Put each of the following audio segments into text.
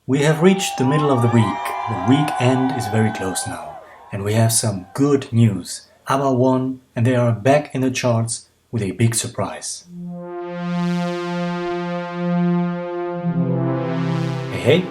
We have reached the middle of the week. The weekend is very close now. And we have some good news. ABBA won and they are back in the charts with a big surprise. Hey.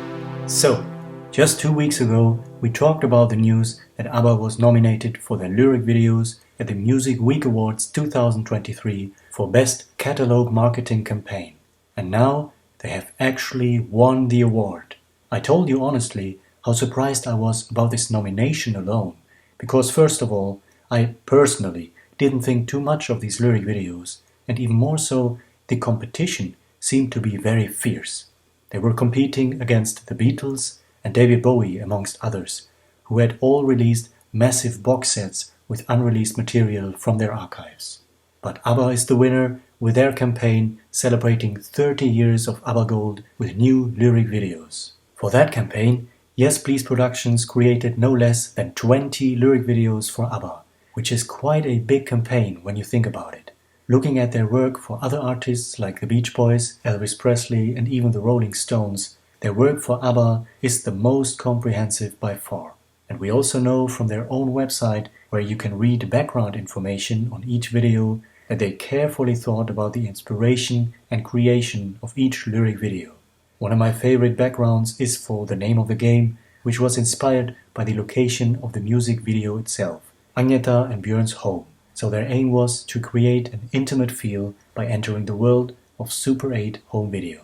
So, just 2 weeks ago we talked about the news that ABBA was nominated for their lyric videos at the Music Week Awards 2023 for Best Catalog Marketing Campaign. And now they have actually won the award. I told you honestly how surprised I was about this nomination alone, because first of all, I personally didn't think too much of these lyric videos, and even more so, the competition seemed to be very fierce. They were competing against the Beatles and David Bowie amongst others, who had all released massive box sets with unreleased material from their archives. But ABBA is the winner with their campaign celebrating 30 years of ABBA Gold with new lyric videos. For that campaign, Yes Please Productions created no less than 20 lyric videos for ABBA, which is quite a big campaign when you think about it. Looking at their work for other artists like the Beach Boys, Elvis Presley and even the Rolling Stones, their work for ABBA is the most comprehensive by far. And we also know from their own website, where you can read background information on each video, that they carefully thought about the inspiration and creation of each lyric video. One of my favorite backgrounds is for the name of the game, which was inspired by the location of the music video itself, Agneta and Björn's home. So their aim was to create an intimate feel by entering the world of Super 8 home video.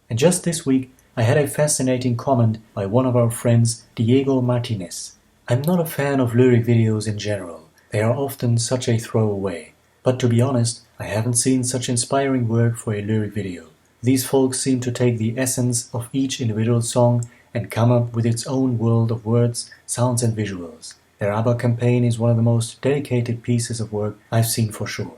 And just this week, I had a fascinating comment by one of our friends, Diego Martinez. I'm not a fan of lyric videos in general. They are often such a throwaway. But to be honest, I haven't seen such inspiring work for a lyric video. These folks seem to take the essence of each individual song and come up with its own world of words, sounds and visuals. Their ABBA campaign is one of the most dedicated pieces of work I've seen for sure.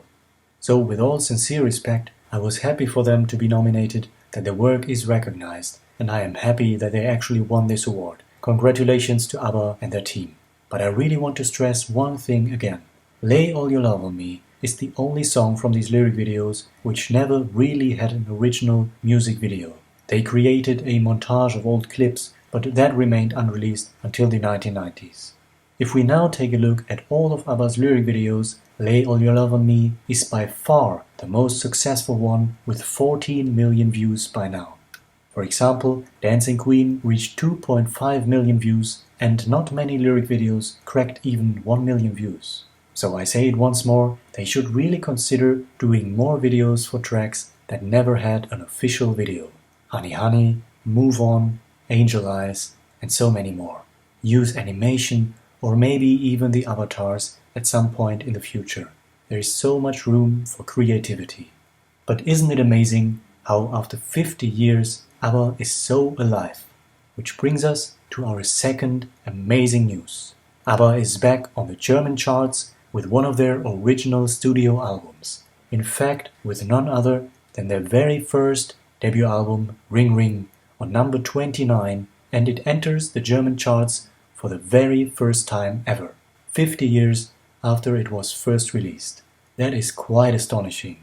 So with all sincere respect, I was happy for them to be nominated, that their work is recognized, and I am happy that they actually won this award. Congratulations to ABBA and their team. But I really want to stress one thing again. Lay All Your Love on Me is the only song from these lyric videos which never really had an original music video. They created a montage of old clips, but that remained unreleased until the 1990s. If we now take a look at all of ABBA's lyric videos, Lay All Your Love on Me is by far the most successful one with 14 million views by now. For example, Dancing Queen reached 2.5 million views and not many lyric videos cracked even 1 million views. So I say it once more, they should really consider doing more videos for tracks that never had an official video. Honey Honey, Move On, Angel Eyes, and so many more. Use animation or maybe even the avatars at some point in the future. There is so much room for creativity. But isn't it amazing how after 50 years ABBA is so alive? Which brings us to our second amazing news. ABBA is back on the German charts with one of their original studio albums. In fact, with none other than their very first debut album, Ring Ring, on number 29, and it enters the German charts for the very first time ever, 50 years after it was first released. That is quite astonishing.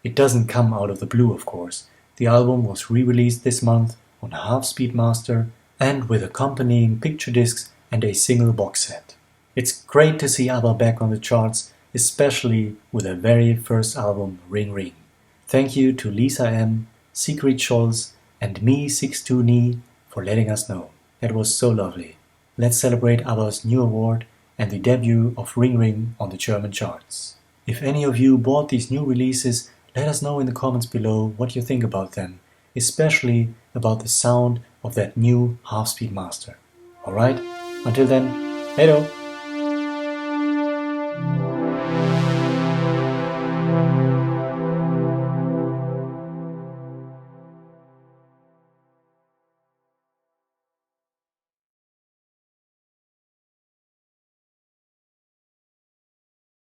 It doesn't come out of the blue, of course. The album was re-released this month on half-speed master and with accompanying picture discs and a single box set. It's great to see ABBA back on the charts, especially with their very first album, Ring Ring. Thank you to Lisa M, Sigrid Scholz and Me62Ni for letting us know. That was so lovely. Let's celebrate ABBA's new award and the debut of Ring Ring on the German charts. If any of you bought these new releases, let us know in the comments below what you think about them, especially about the sound of that new half-speed master. Alright, until then, hello!